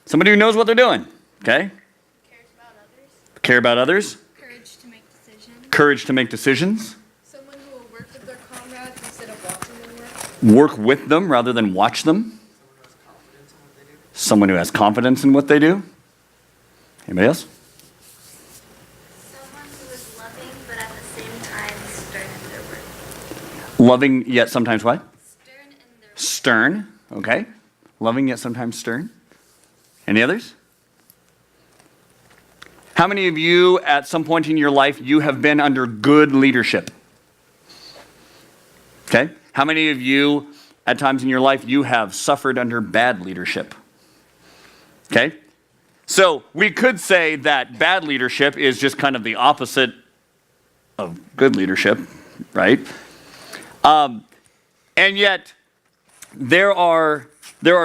Somebody who knows what they're doing, okay? Cares about others. Care about others. Courage to make decisions. Courage to make decisions. Someone who will work with their comrades instead of watching them work. Work with them rather than watch them. Someone who has confidence in what they do. Anybody else? Someone who is loving, but at the same time stern in their work. Loving yet sometimes what? Stern in their work. Stern, okay. Loving yet sometimes stern. Any others? How many of you at some point in your life you have been under good leadership? Okay. How many of you at times in your life you have suffered under bad leadership? Okay. So we could say that bad leadership is just kind of the opposite of good leadership, right? And yet there are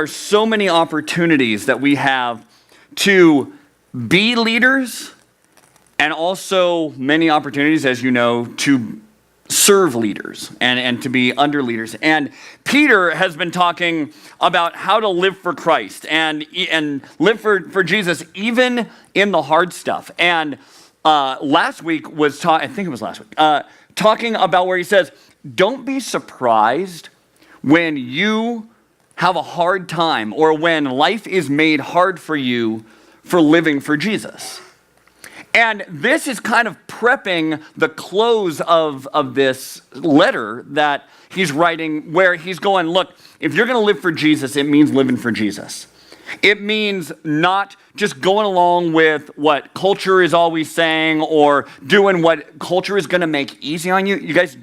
so many opportunities that we have to be leaders, and also many opportunities, as you know, to serve leaders and to be under leaders. And Peter has been talking about how to live for Christ and live for Jesus, even in the hard stuff. And last week was, I think it was last week, talking about where he says, don't be surprised when you have a hard time or when life is made hard for you for living for Jesus. And this is kind of prepping the close of this letter that he's writing, where he's going, look, if you're going to live for Jesus, it means living for Jesus. It means not just going along with what culture is always saying or doing what culture is going to make easy on you. You guys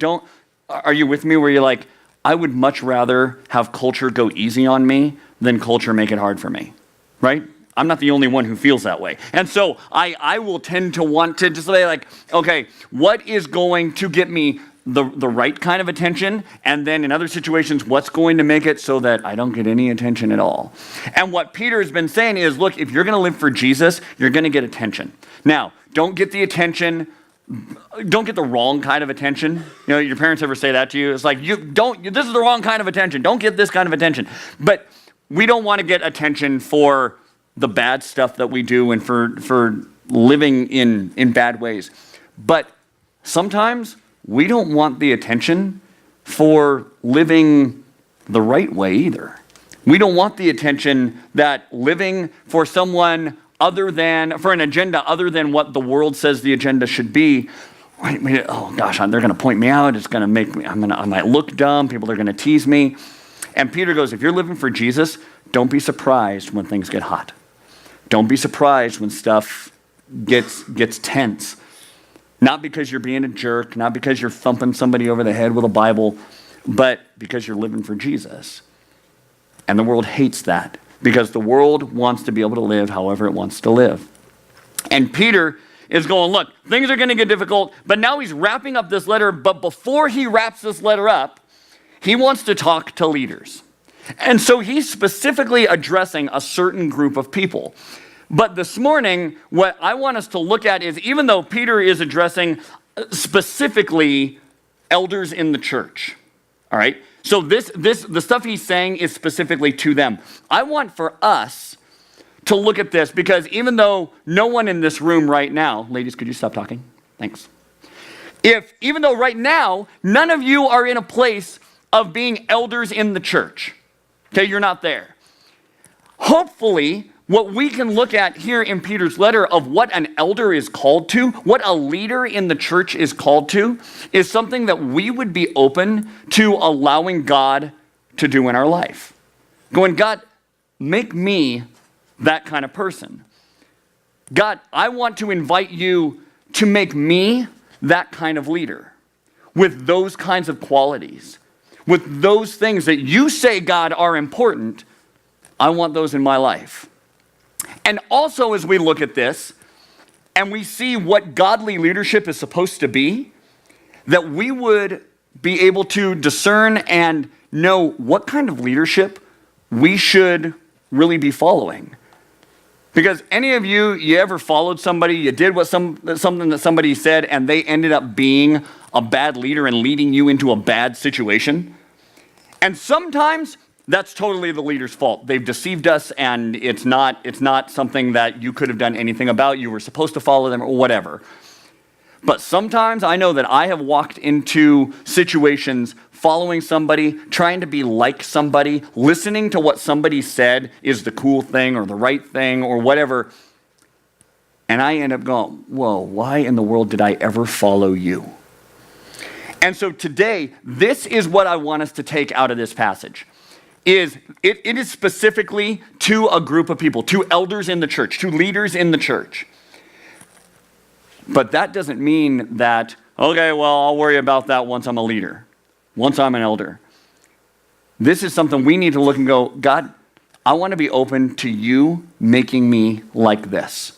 are you with me where you're like, I would much rather have culture go easy on me than culture make it hard for me, right? I'm not the only one who feels that way. And so I will tend to want to just say like, okay, what is going to get me the right kind of attention? And then in other situations, what's going to make it so that I don't get any attention at all? And what Peter has been saying is, look, if you're going to live for Jesus, you're going to get attention. Now, don't get the wrong kind of attention. You know, your parents ever say that to you? It's like, this is the wrong kind of attention. Don't get this kind of attention. But we don't want to get attention for the bad stuff that we do and for living in bad ways. But sometimes we don't want the attention for living the right way either. We don't want the attention that living for someone for an agenda other than what the world says the agenda should be. Oh gosh, they're going to point me out. It's going to make me, I might look dumb. People are going to tease me. And Peter goes, if you're living for Jesus, don't be surprised when things get hot. Don't be surprised when stuff gets tense. Not because you're being a jerk, not because you're thumping somebody over the head with a Bible, but because you're living for Jesus. And the world hates that because the world wants to be able to live however it wants to live. And Peter is going, look, things are going to get difficult, but now he's wrapping up this letter. But before he wraps this letter up, he wants to talk to leaders. And so he's specifically addressing a certain group of people. But this morning, what I want us to look at is, even though Peter is addressing specifically elders in the church, all right? So the stuff he's saying is specifically to them. I want for us to look at this because even though no one in this room right now, ladies, could you stop talking? Thanks. Even though right now, none of you are in a place of being elders in the church. Okay, you're not there. Hopefully, what we can look at here in Peter's letter of what an elder is called to, what a leader in the church is called to, is something that we would be open to allowing God to do in our life. Going, God, make me that kind of person. God, I want to invite you to make me that kind of leader with those kinds of qualities. With those things that you say, God, are important, I want those in my life. And also as we look at this and we see what godly leadership is supposed to be, that we would be able to discern and know what kind of leadership we should really be following. Because any of you ever followed somebody, you did something that somebody said, and they ended up being a bad leader and leading you into a bad situation? And sometimes that's totally the leader's fault. They've deceived us, and it's not something that you could have done anything about. You were supposed to follow them or whatever. But sometimes I know that I have walked into situations following somebody, trying to be like somebody, listening to what somebody said is the cool thing or the right thing or whatever. And I end up going, whoa, why in the world did I ever follow you? And so today, this is what I want us to take out of this passage. It is specifically to a group of people, to elders in the church, to leaders in the church. But that doesn't mean that, okay, well, I'll worry about that once I'm a leader, once I'm an elder. This is something we need to look and go, God, I want to be open to you making me like this.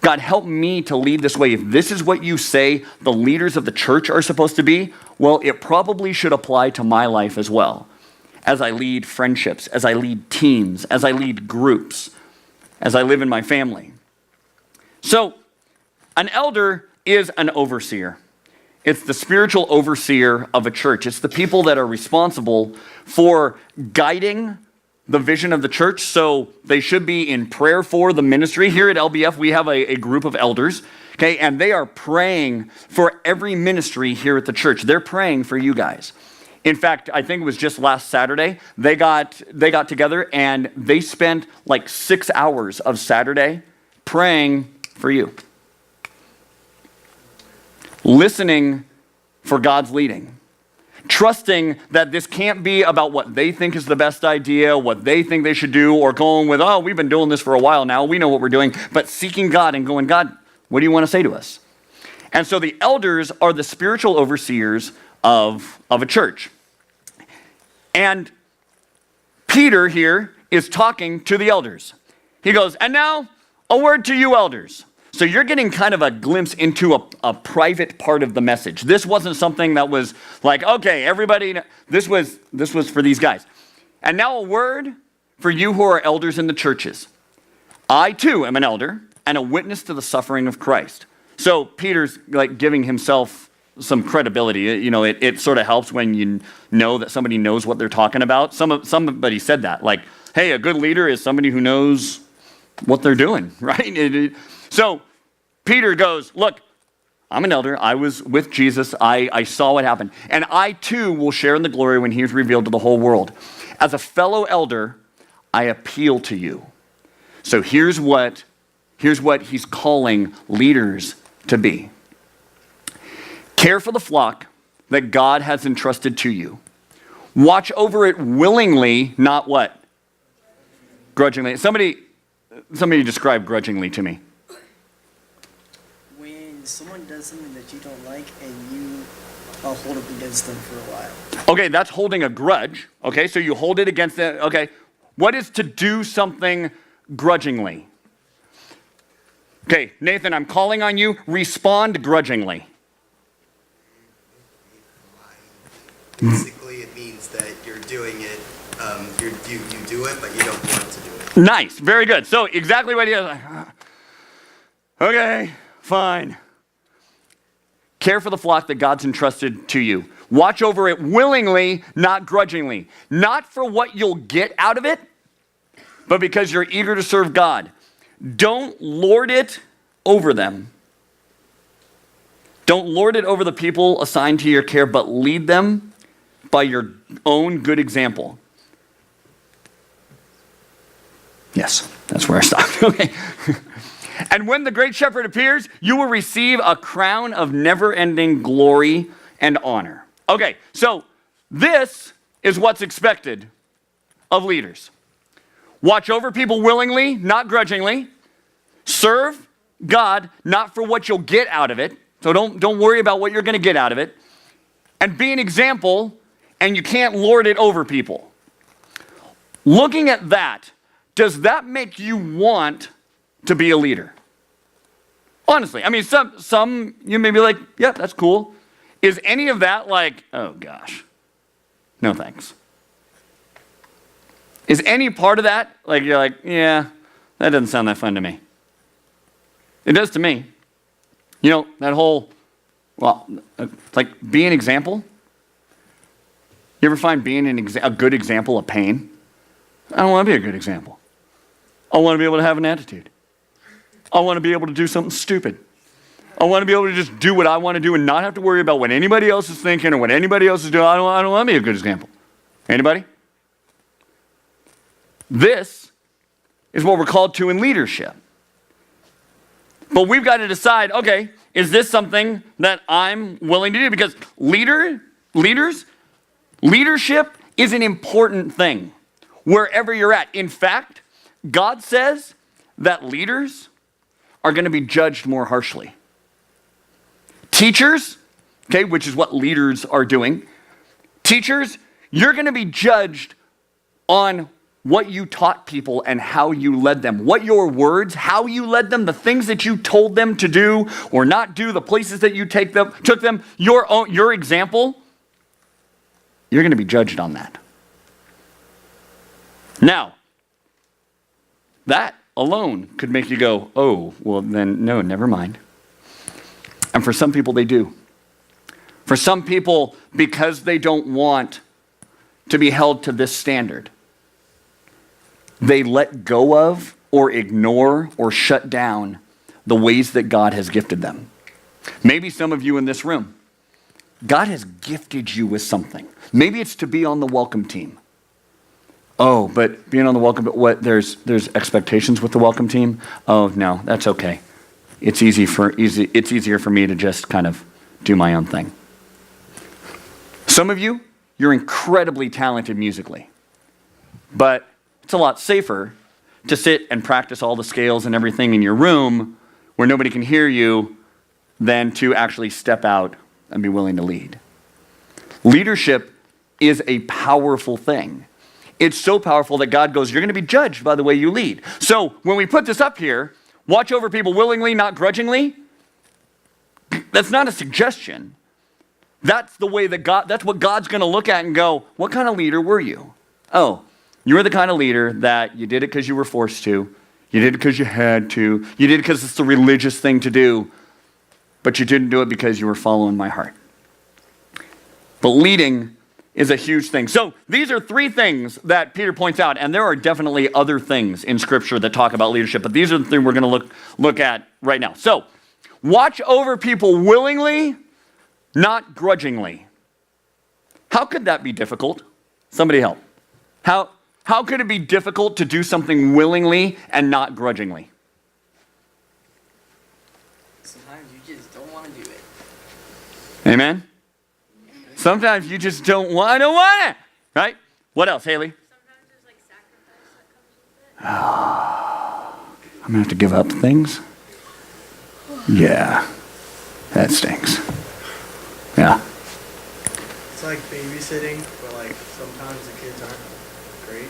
God, help me to lead this way. If this is what you say the leaders of the church are supposed to be, well, it probably should apply to my life as well. As I lead friendships, as I lead teams, as I lead groups, as I live in my family. So, an elder is an overseer. It's the spiritual overseer of a church. It's the people that are responsible for guiding the vision of the church. So they should be in prayer for the ministry. Here at LBF, we have a group of elders, okay, and they are praying for every ministry here at the church. They're praying for you guys. In fact, I think it was just last Saturday, they got together and they spent like 6 hours of Saturday praying for you. Listening for God's leading. Trusting that this can't be about what they think is the best idea, what they think they should do, or going with, oh, we've been doing this for a while now, we know what we're doing, but seeking God and going, God, what do you want to say to us? And so the elders are the spiritual overseers of a church. And Peter here is talking to the elders. He goes, and now a word to you elders. So you're getting kind of a glimpse into a private part of the message. This wasn't something that was like, okay, everybody, this was for these guys. And now a word for you who are elders in the churches. I too am an elder and a witness to the suffering of Christ. So Peter's like giving himself some credibility. You know, it sort of helps when you know that somebody knows what they're talking about. Somebody said that, like, hey, a good leader is somebody who knows what they're doing, right? So Peter goes, look, I'm an elder. I was with Jesus. I saw what happened. And I too will share in the glory when he is revealed to the whole world. As a fellow elder, I appeal to you. So here's what he's calling leaders to be. Care for the flock that God has entrusted to you. Watch over it willingly, not what? Grudgingly. Somebody describe grudgingly to me. When someone does something that you don't like and you hold up against them for a while. Okay, that's holding a grudge. Okay, so you hold it against them. Okay, what is to do something grudgingly? Okay, Nathan, I'm calling on you. Respond grudgingly. Basically, it means that you're doing it, you do it, but you don't want to do it. Nice, very good. So exactly what he is. Okay, fine. Care for the flock that God's entrusted to you. Watch over it willingly, not grudgingly. Not for what you'll get out of it, but because you're eager to serve God. Don't lord it over them. Don't lord it over the people assigned to your care, but lead them by your own good example. Yes, that's where I stopped. Okay. And when the great shepherd appears, you will receive a crown of never-ending glory and honor. Okay, so this is what's expected of leaders. Watch over people willingly, not grudgingly. Serve God, not for what you'll get out of it. So don't worry about what you're going to get out of it. And be an example, and you can't lord it over people. Looking at that, does that make you want to be a leader? Honestly, I mean, some you may be like, yeah, that's cool. Is any of that like, oh gosh, no thanks? Is any part of that like, you're like, yeah, that doesn't sound that fun to me? It does to me. You know, that whole, well, like be an example. You ever find being a good example of pain? I don't want to be a good example. I want to be able to have an attitude. I want to be able to do something stupid. I want to be able to just do what I want to do and not have to worry about what anybody else is thinking or what anybody else is doing. I don't want to be a good example. Anybody? This is what we're called to in leadership. But we've got to decide, okay, is this something that I'm willing to do? Because leadership is an important thing wherever you're at. In fact, God says that leaders are going to be judged more harshly. Teachers, okay, which is what leaders are doing. Teachers, you're going to be judged on what you taught people and how you led them. What your words, how you led them, the things that you told them to do or not do, the places that you took them, your example, you're going to be judged on that. Now, that alone could make you go, oh, well then, no, never mind. And for some people, they do. For some people, because they don't want to be held to this standard, they let go of or ignore or shut down the ways that God has gifted them. Maybe some of you in this room, God has gifted you with something. Maybe it's to be on the welcome team. Oh, but being on the welcome, there's expectations with the welcome team? Oh, no, that's okay. It's easier for me to just kind of do my own thing. Some of you, you're incredibly talented musically, but it's a lot safer to sit and practice all the scales and everything in your room where nobody can hear you than to actually step out and be willing to lead. Leadership is a powerful thing. It's so powerful that God goes, you're going to be judged by the way you lead. So when we put this up here, watch over people willingly, not grudgingly, that's not a suggestion. That's the way that that's what God's going to look at and go, what kind of leader were you? Oh, you were the kind of leader that you did it because you were forced to. You did it because you had to. You did it because it's the religious thing to do. But you didn't do it because you were following my heart. But leading is a huge thing. So these are three things that Peter points out, and there are definitely other things in Scripture that talk about leadership, but these are the things we're going to look at right now. So watch over people willingly, not grudgingly. How could that be difficult? Somebody help. How could it be difficult to do something willingly and not grudgingly? Sometimes you just don't want to do it. Amen? Sometimes you just don't want it, right? What else, Haley? Sometimes there's like sacrifice that comes with it. I'm going to have to give up things? Yeah, that stinks. Yeah. It's like babysitting, but like sometimes the kids aren't great.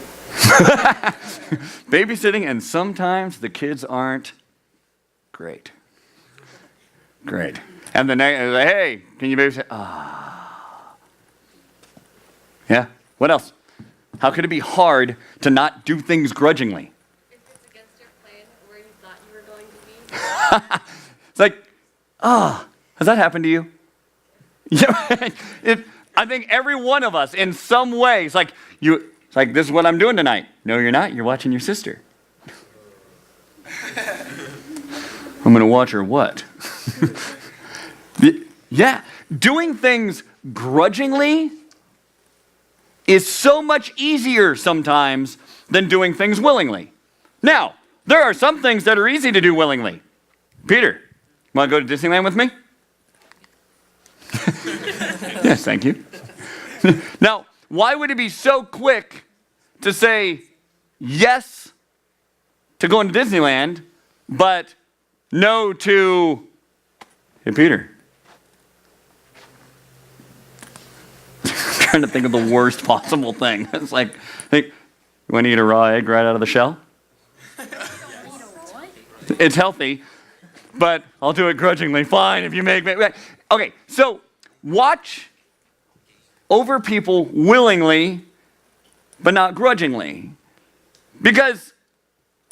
Babysitting, and sometimes the kids aren't great. Great. And the next, hey, can you babysit? Yeah. What else? How could it be hard to not do things grudgingly? If it's against your plan where you thought you were going to be. It's like, has that happened to you? Yeah. I think every one of us in some way, it's like, this is what I'm doing tonight. No, you're not. You're watching your sister. I'm going to watch her what? Yeah. Doing things grudgingly is so much easier sometimes than doing things willingly. Now, there are some things that are easy to do willingly. Peter, want to go to Disneyland with me? Yes, thank you. Now, why would it be so quick to say yes to going to Disneyland, but no to, hey, Peter? I'm trying to think of the worst possible thing. It's like, you want to eat a raw egg right out of the shell? It's healthy, but I'll do it grudgingly. Fine, if you make me. Okay, so watch over people willingly, but not grudgingly. Because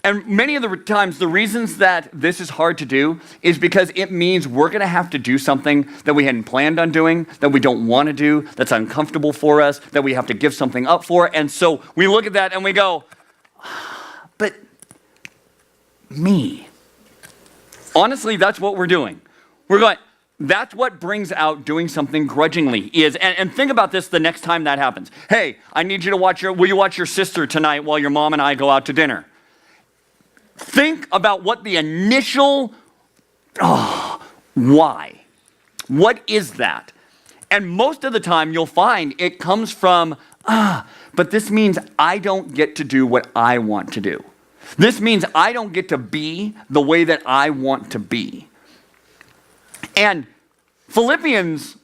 And many of the times, the reasons that this is hard to do is because it means we're going to have to do something that we hadn't planned on doing, that we don't want to do, that's uncomfortable for us, that we have to give something up for. And so we look at that and we go, but me. Honestly, that's what we're doing. We're going, that's what brings out doing something grudgingly is, and think about this the next time that happens. Hey, I need you to will you watch your sister tonight while your mom and I go out to dinner? Think about what the initial, why? What is that? And most of the time you'll find it comes from, but this means I don't get to do what I want to do. This means I don't get to be the way that I want to be. And Philippians,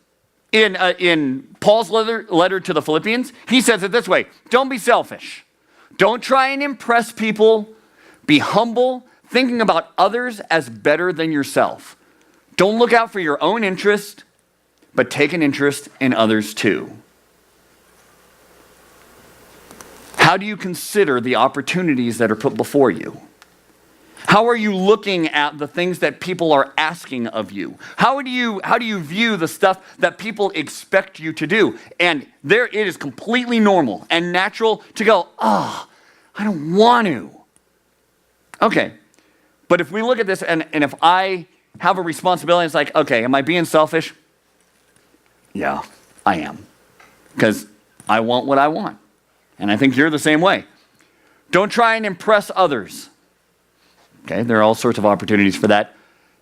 in Paul's letter to the Philippians, he says it this way: don't be selfish. Don't try and impress people. Be humble, thinking about others as better than yourself. Don't look out for your own interest, but take an interest in others too. How do you consider the opportunities that are put before you? How are you looking at the things that people are asking of you? How do you view the stuff that people expect you to do? And there it is completely normal and natural to go, I don't want to. Okay, but if we look at this and if I have a responsibility, it's like, okay, am I being selfish? Yeah, I am. Because I want what I want. And I think you're the same way. Don't try and impress others. Okay, there are all sorts of opportunities for that.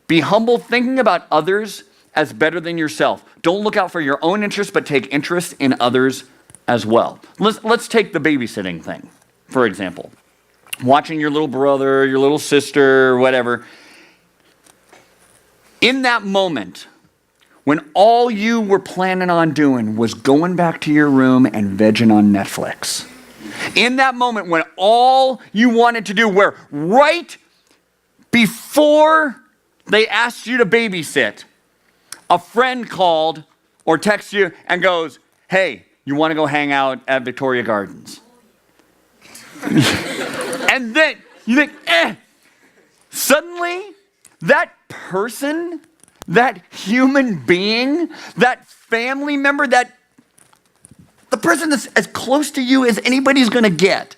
Be humble, thinking about others as better than yourself. Don't look out for your own interests, but take interest in others as well. Let's take the babysitting thing, for example. Watching your little brother, your little sister, whatever. In that moment, when all you were planning on doing was going back to your room and vegging on Netflix. In that moment when all you wanted to do, where right before they asked you to babysit, a friend called or texts you and goes, hey, you want to go hang out at Victoria Gardens? And then you think, suddenly that person, that human being, that family member, that the person that's as close to you as anybody's going to get,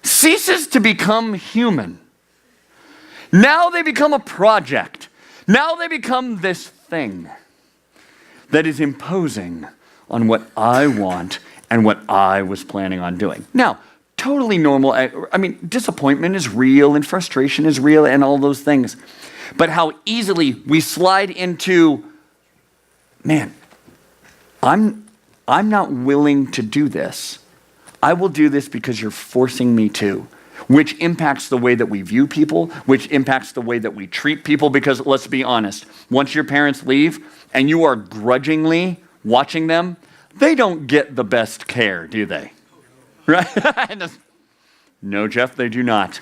ceases to become human. Now they become a project. Now they become this thing that is imposing on what I want and what I was planning on doing. Now, totally normal. I mean, disappointment is real and frustration is real and all those things. But how easily we slide into, man, I'm not willing to do this. I will do this because you're forcing me to, which impacts the way that we view people, which impacts the way that we treat people, because let's be honest, once your parents leave and you are grudgingly watching them, they don't get the best care, do they? Right? No, Jeff, they do not.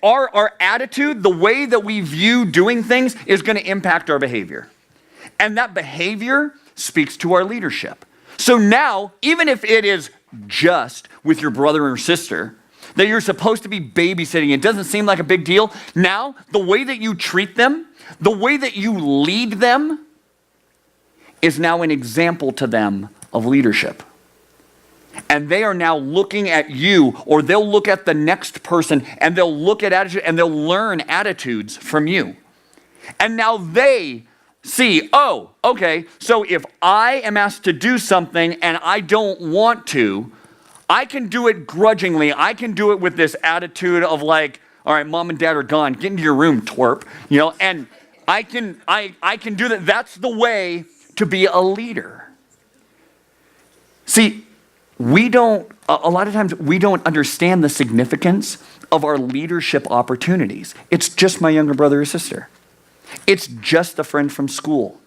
Our attitude, the way that we view doing things is going to impact our behavior. And that behavior speaks to our leadership. So now, even if it is just with your brother or sister, that you're supposed to be babysitting, it doesn't seem like a big deal. Now, the way that you treat them, the way that you lead them, is now an example to them of leadership. And they are now looking at you, or they'll look at the next person, and they'll look at attitude, and they'll learn attitudes from you. And now they see, oh, okay, so if I am asked to do something and I don't want to, I can do it grudgingly. I can do it with this attitude of like, all right, mom and dad are gone. Get into your room, twerp. You know, and I can do that. That's the way to be a leader. See, a lot of times we don't understand the significance of our leadership opportunities. It's just my younger brother or sister. It's just a friend from school.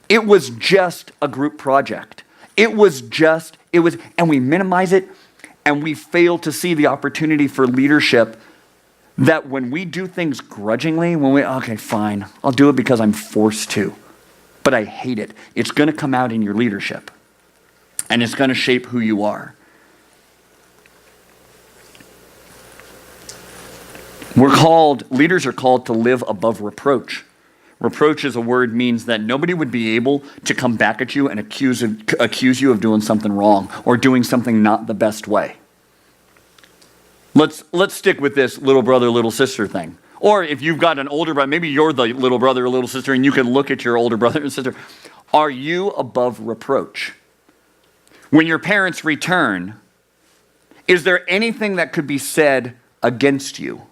It was just a group project. And we minimize it, and we fail to see the opportunity for leadership, that when we do things grudgingly, okay, fine, I'll do it because I'm forced to, but I hate it. It's going to come out in your leadership, and it's going to shape who you are. Leaders are called to live above reproach. Reproach as a word means that nobody would be able to come back at you and accuse you of doing something wrong or doing something not the best way. Let's stick with this little brother, little sister thing. Or if you've got an older brother, maybe you're the little brother or little sister and you can look at your older brother and sister. Are you above reproach? When your parents return, is there anything that could be said against you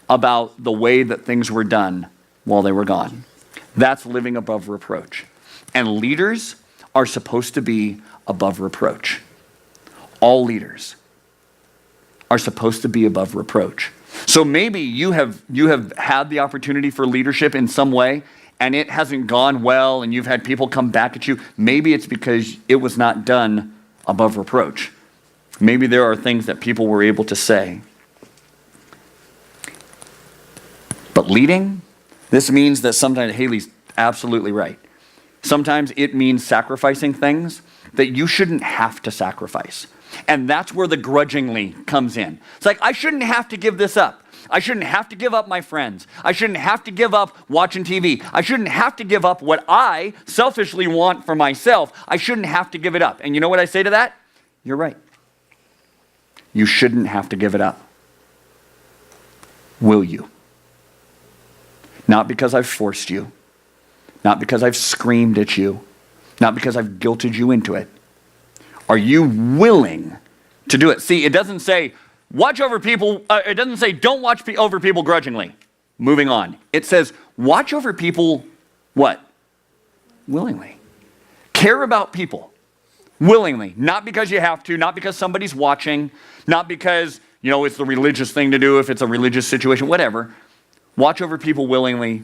about the way that things were done while they were gone? That's living above reproach. And leaders are supposed to be above reproach. All leaders are supposed to be above reproach. So maybe you have had the opportunity for leadership in some way and it hasn't gone well and you've had people come back at you. Maybe it's because it was not done above reproach. Maybe there are things that people were able to say. But leading, this means that sometimes, Haley's absolutely right. Sometimes it means sacrificing things that you shouldn't have to sacrifice. And that's where the grudgingly comes in. It's like, I shouldn't have to give this up. I shouldn't have to give up my friends. I shouldn't have to give up watching TV. I shouldn't have to give up what I selfishly want for myself. I shouldn't have to give it up. And you know what I say to that? You're right. You shouldn't have to give it up. Will you? Not because I've forced you. Not because I've screamed at you. Not because I've guilted you into it. Are you willing to do it? See, it doesn't say watch over people. It doesn't say don't watch over people grudgingly. Moving on. It says watch over people what? Willingly. Care about people. Willingly. Not because you have to. Not because somebody's watching. Not because, it's the religious thing to do if it's a religious situation. Whatever. Watch over people willingly,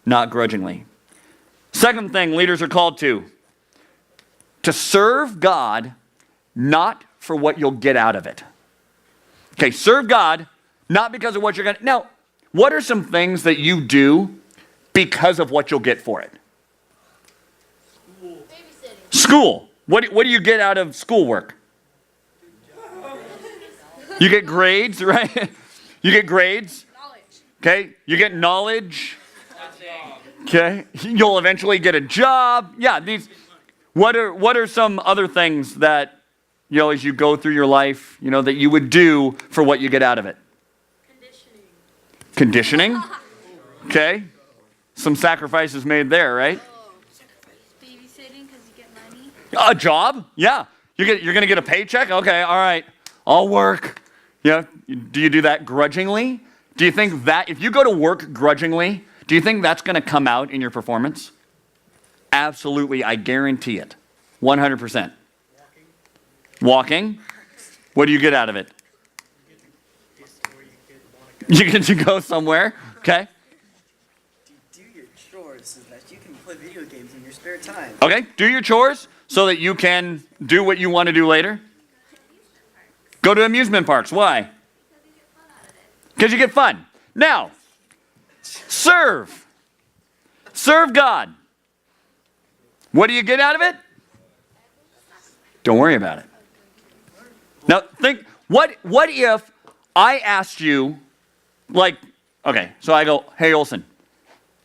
not grudgingly. Second thing leaders are called to serve God, not for what you'll get out of it. Okay, serve God, not because of what you're going to... Now, what are some things that you do because of what you'll get for it? Babysitting. School. What do you get out of schoolwork? You get grades, right? You get grades. Knowledge. Okay, you get knowledge. Okay, you'll eventually get a job. Yeah, what are some other things that, as you go through your life, that you would do for what you get out of it? Conditioning. Okay, some sacrifices made there, right? Babysitting because you get money. A job. Yeah, you're gonna get a paycheck. Okay, all right, I'll work. Yeah, do you do that grudgingly? Do you think that if you go to work grudgingly, do you think that's going to come out in your performance? Absolutely, I guarantee it. 100%. Walking. What do you get out of it? You get to go somewhere. Okay. Do your chores so that you can play video games in your spare time. Okay, do your chores so that you can do what you want to do later. Go to amusement parks. Why? Because you get fun. Now, serve. Serve God. What do you get out of it? Don't worry about it. Now, think, what if I asked you, so I go, hey, Olson,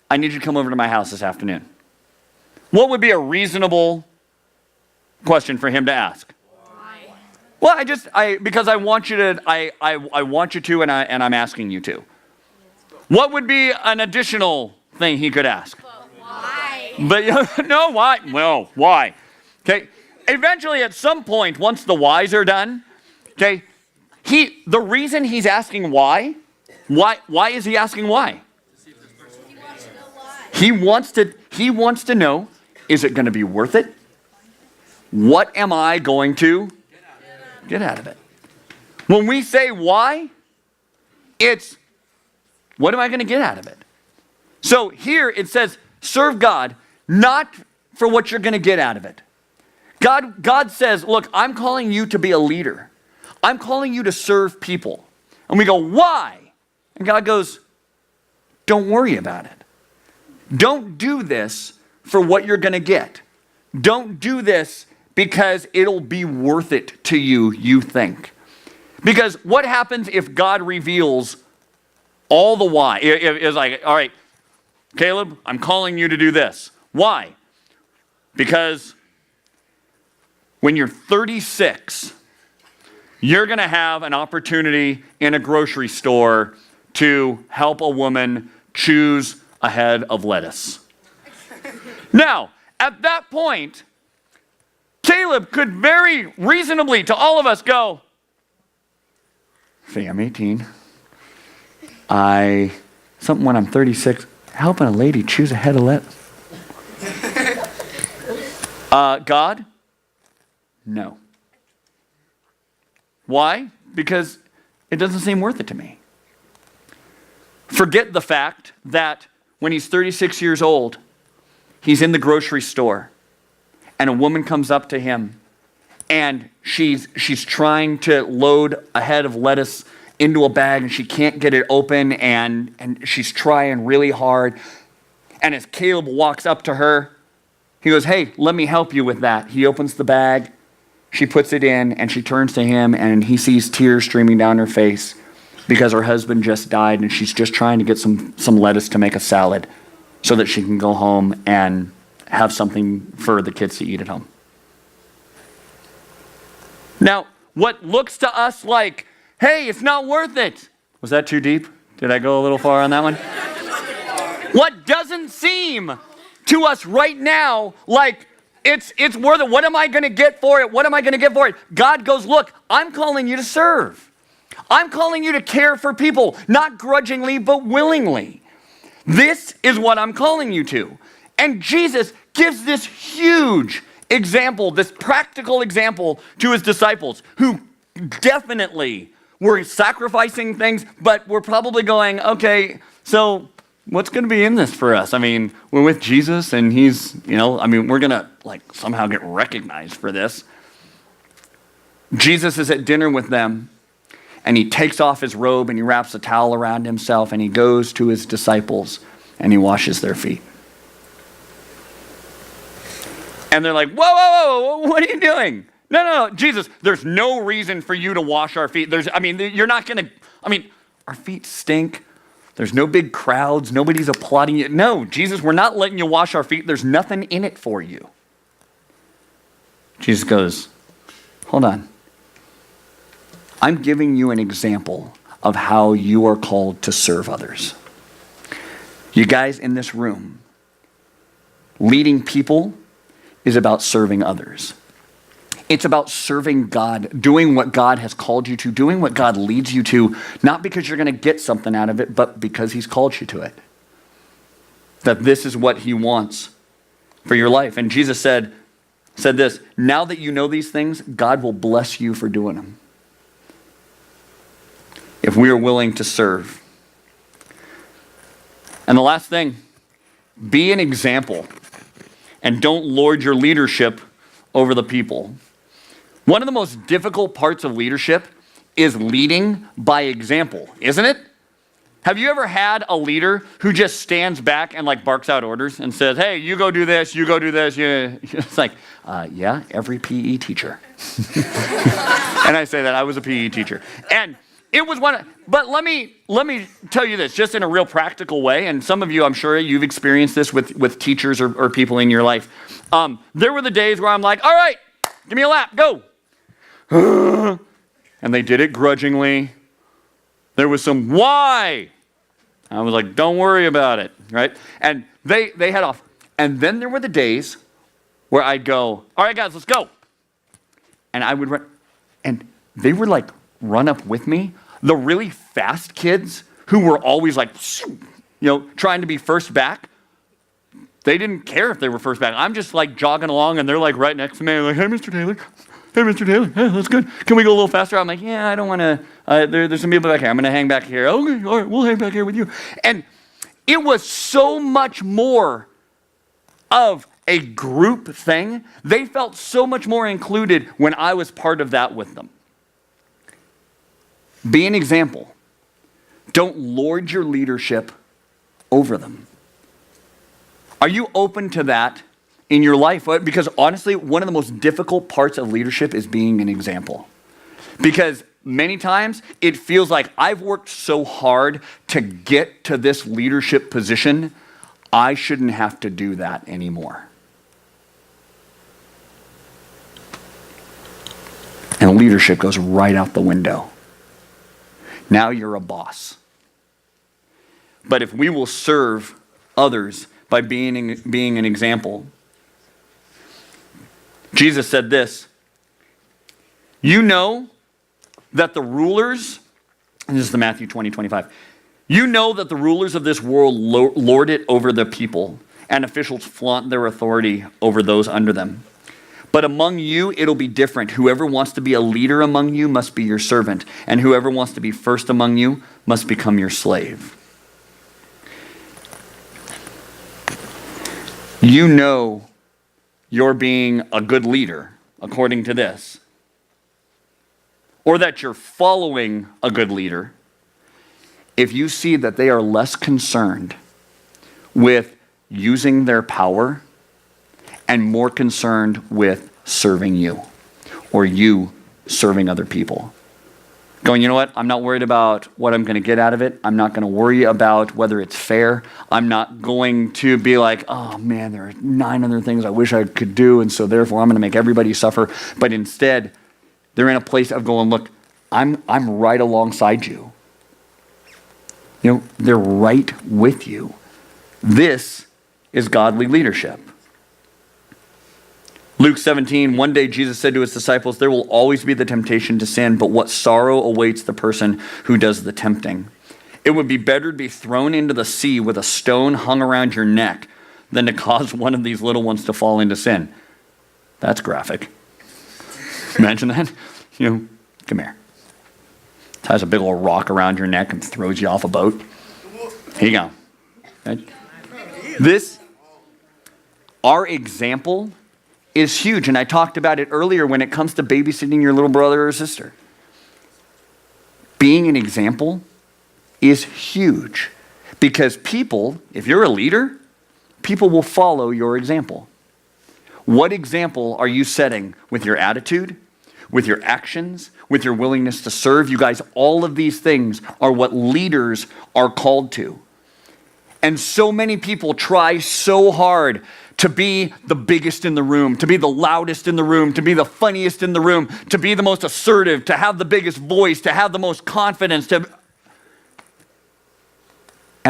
I need you to come over to my house this afternoon. What would be a reasonable question for him to ask? Well, because I want you to, I want you to, and I'm asking you to. What would be an additional thing he could ask? Why? But no, why? Well, why? Okay. Eventually, at some point, once the whys are done, okay, the reason he's asking why is he asking why? He wants to know why. He wants to know, is it going to be worth it? What am I going to get out of it? When we say why, it's what am I going to get out of it? So here it says, serve God, not for what you're going to get out of it. God says, look, I'm calling you to be a leader. I'm calling you to serve people. And we go, why? And God goes, don't worry about it. Don't do this for what you're going to get. Don't do this because it'll be worth it to you, you think. Because what happens if God reveals All the why. It was like, all right, Caleb, I'm calling you to do this. Why? Because when you're 36, you're going to have an opportunity in a grocery store to help a woman choose a head of lettuce. Now, at that point, Caleb could very reasonably to all of us go, "Say, I'm 18. When I'm 36, helping a lady choose a head of lettuce." God? No. Why? Because it doesn't seem worth it to me. Forget the fact that when he's 36 years old, he's in the grocery store and a woman comes up to him and she's trying to load a head of lettuce into a bag and she can't get it open and she's trying really hard. And as Caleb walks up to her, he goes, "Hey, let me help you with that." He opens the bag, she puts it in, and she turns to him and he sees tears streaming down her face because her husband just died and she's just trying to get some lettuce to make a salad so that she can go home and have something for the kids to eat at home. Now, what looks to us like, hey, it's not worth it. Was that too deep? Did I go a little far on that one? What doesn't seem to us right now like it's worth it. What am I going to get for it? What am I going to get for it? God goes, look, I'm calling you to serve. I'm calling you to care for people, not grudgingly, but willingly. This is what I'm calling you to. And Jesus gives this huge example, this practical example to his disciples who definitely were sacrificing things, but were probably going, okay, so what's going to be in this for us? I mean, we're with Jesus and he's, we're going to somehow get recognized for this. Jesus is at dinner with them and he takes off his robe and he wraps a towel around himself and he goes to his disciples and he washes their feet. And they're like, whoa, what are you doing? No, Jesus, there's no reason for you to wash our feet. You're not going to, our feet stink. There's no big crowds. Nobody's applauding you. No, Jesus, we're not letting you wash our feet. There's nothing in it for you. Jesus goes, hold on. I'm giving you an example of how you are called to serve others. You guys in this room, leading people is about serving others. It's about serving God, doing what God has called you to, doing what God leads you to, not because you're going to get something out of it, but because he's called you to it. That this is what he wants for your life. And Jesus said this, now that you know these things, God will bless you for doing them. If we are willing to serve. And the last thing, be an example and don't lord your leadership over the people. One of the most difficult parts of leadership is leading by example, isn't it? Have you ever had a leader who just stands back and barks out orders and says, hey, you go do this, you go do this. Yeah. It's like, yeah, every PE teacher. And I say that, I was a PE teacher. And it was but let me tell you this, just in a real practical way, and some of you, I'm sure you've experienced this with teachers or people in your life. There were the days where I'm like, all right, give me a lap, go. And they did it grudgingly. There was some why. I was like, don't worry about it, right? And they head off. And then there were the days where I'd go, all right, guys, let's go. And I would run, and they would run up with me. The really fast kids who were always trying to be first back, they didn't care if they were first back. I'm just jogging along and they're right next to me. Like, hey, Mr. Taylor. Hey, Mr. Taylor. Hey, that's good. Can we go a little faster? I'm like, yeah, I don't want to. There's some people back here. I'm going to hang back here. Okay, all right, we'll hang back here with you. And it was so much more of a group thing. They felt so much more included when I was part of that with them. Be an example. Don't lord your leadership over them. Are you open to that in your life? Because honestly, one of the most difficult parts of leadership is being an example. Because many times it feels like I've worked so hard to get to this leadership position, I shouldn't have to do that anymore. And leadership goes right out the window. Now you're a boss. But if we will serve others by being an example, Jesus said this, you know that the rulers, and this is the Matthew 20:25, you know that the rulers of this world lord it over the people, and officials flaunt their authority over those under them. But among you, it'll be different. Whoever wants to be a leader among you must be your servant, and whoever wants to be first among you must become your slave. You know you're being a good leader, according to this, or that you're following a good leader, if you see that they are less concerned with using their power and more concerned with serving you, or you serving other people. Going, you know what? I'm not worried about what I'm going to get out of it. I'm not going to worry about whether it's fair. I'm not going to be like, oh man, there are 9 other things I wish I could do, and so therefore I'm going to make everybody suffer. But instead, they're in a place of going, look, I'm right alongside you. You know, they're right with you. This is godly leadership. Luke 17, one day Jesus said to his disciples, there will always be the temptation to sin, but what sorrow awaits the person who does the tempting. It would be better to be thrown into the sea with a stone hung around your neck than to cause one of these little ones to fall into sin. That's graphic. Imagine that. You know, come here. Ties a big old rock around your neck and throws you off a boat. Here you go. Right? Our example is huge, and I talked about it earlier when it comes to babysitting your little brother or sister. Being an example is huge because people, if you're a leader, people will follow your example. What example are you setting with your attitude, with your actions, with your willingness to serve? You guys, all of these things are what leaders are called to. And so many people try so hard to be the biggest in the room, to be the loudest in the room, to be the funniest in the room, to be the most assertive, to have the biggest voice, to have the most confidence, and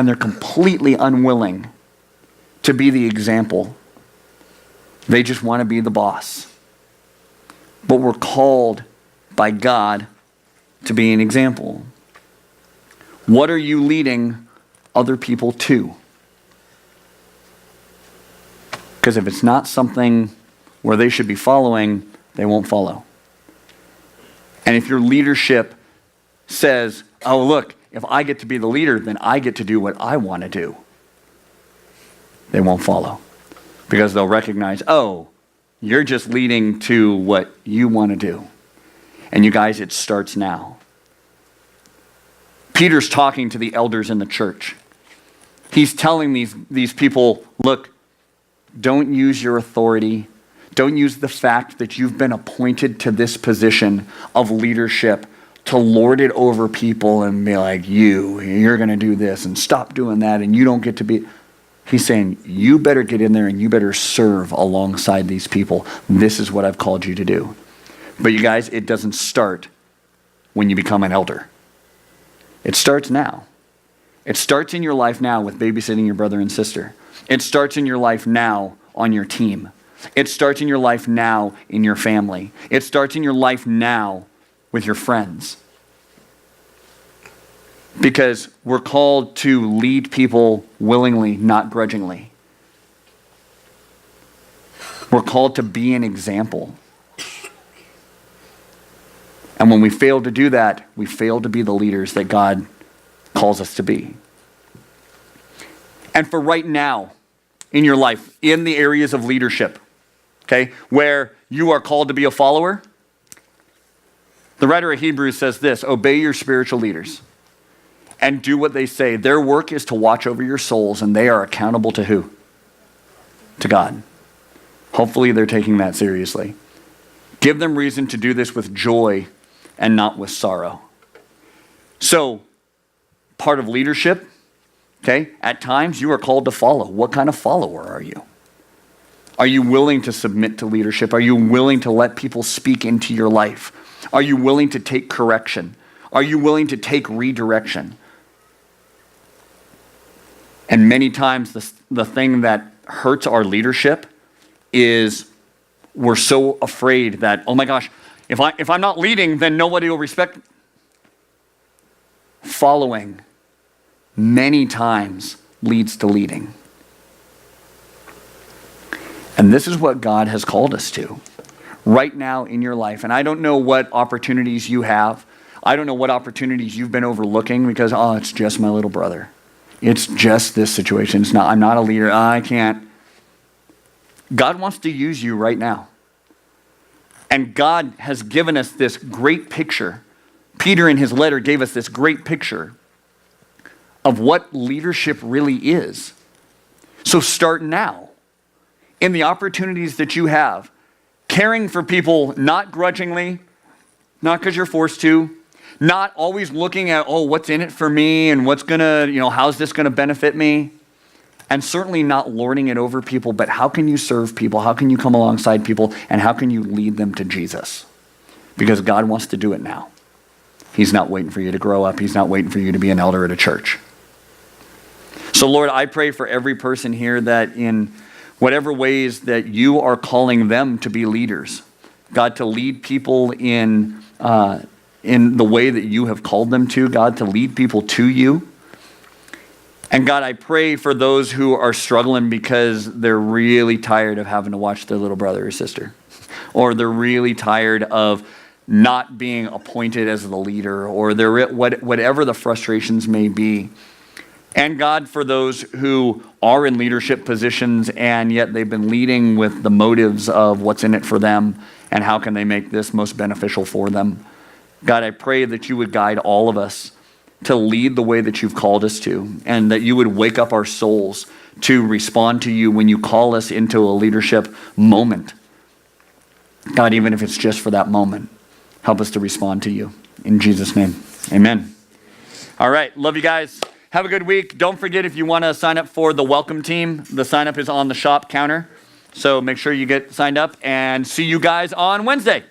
they're completely unwilling to be the example. They just want to be the boss. But we're called by God to be an example. What are you leading other people to? Because if it's not something where they should be following, they won't follow. And if your leadership says, oh, look, if I get to be the leader, then I get to do what I want to do, they won't follow. Because they'll recognize, oh, you're just leading to what you want to do. And you guys, it starts now. Peter's talking to the elders in the church. He's telling these people, look, don't use your authority. Don't use the fact that you've been appointed to this position of leadership to lord it over people and be like, you're going to do this and stop doing that and you don't get to be. He's saying, you better get in there and you better serve alongside these people. This is what I've called you to do. But you guys, it doesn't start when you become an elder. It starts now. It starts in your life now with babysitting your brother and sister. It starts in your life now on your team. It starts in your life now in your family. It starts in your life now with your friends. Because we're called to lead people willingly, not grudgingly. We're called to be an example. And when we fail to do that, we fail to be the leaders that God calls us to be. And for right now in your life, in the areas of leadership, okay, where you are called to be a follower, the writer of Hebrews says this, obey your spiritual leaders and do what they say. Their work is to watch over your souls, and they are accountable to who? To God. Hopefully they're taking that seriously. Give them reason to do this with joy and not with sorrow. So, part of leadership, okay, at times you are called to follow. What kind of follower are you? Are you willing to submit to leadership? Are you willing to let people speak into your life? Are you willing to take correction? Are you willing to take redirection? And many times the thing that hurts our leadership is we're so afraid that, oh my gosh, if I'm not leading, then nobody will respect me. Following many times leads to leading. And this is what God has called us to right now in your life. And I don't know what opportunities you have. I don't know what opportunities you've been overlooking because, oh, it's just my little brother. It's just this situation. I'm not a leader. I can't. God wants to use you right now. And God has given us this great picture. Peter in his letter gave us this great picture of what leadership really is. So start now in the opportunities that you have, caring for people not grudgingly, not because you're forced to, not always looking at, oh, what's in it for me and what's how's this gonna benefit me? And certainly not lording it over people, but how can you serve people? How can you come alongside people? And how can you lead them to Jesus? Because God wants to do it now. He's not waiting for you to grow up. He's not waiting for you to be an elder at a church. So Lord, I pray for every person here that in whatever ways that you are calling them to be leaders, God, to lead people in the way that you have called them to, God, to lead people to you. And God, I pray for those who are struggling because they're really tired of having to watch their little brother or sister, or they're really tired of not being appointed as the leader, or whatever the frustrations may be. And God, for those who are in leadership positions and yet they've been leading with the motives of what's in it for them and how can they make this most beneficial for them. God, I pray that you would guide all of us to lead the way that you've called us to, and that you would wake up our souls to respond to you when you call us into a leadership moment. God, even if it's just for that moment, help us to respond to you. In Jesus' name, amen. All right, love you guys. Have a good week. Don't forget, if you want to sign up for the welcome team, the sign up is on the shop counter. So make sure you get signed up, and see you guys on Wednesday.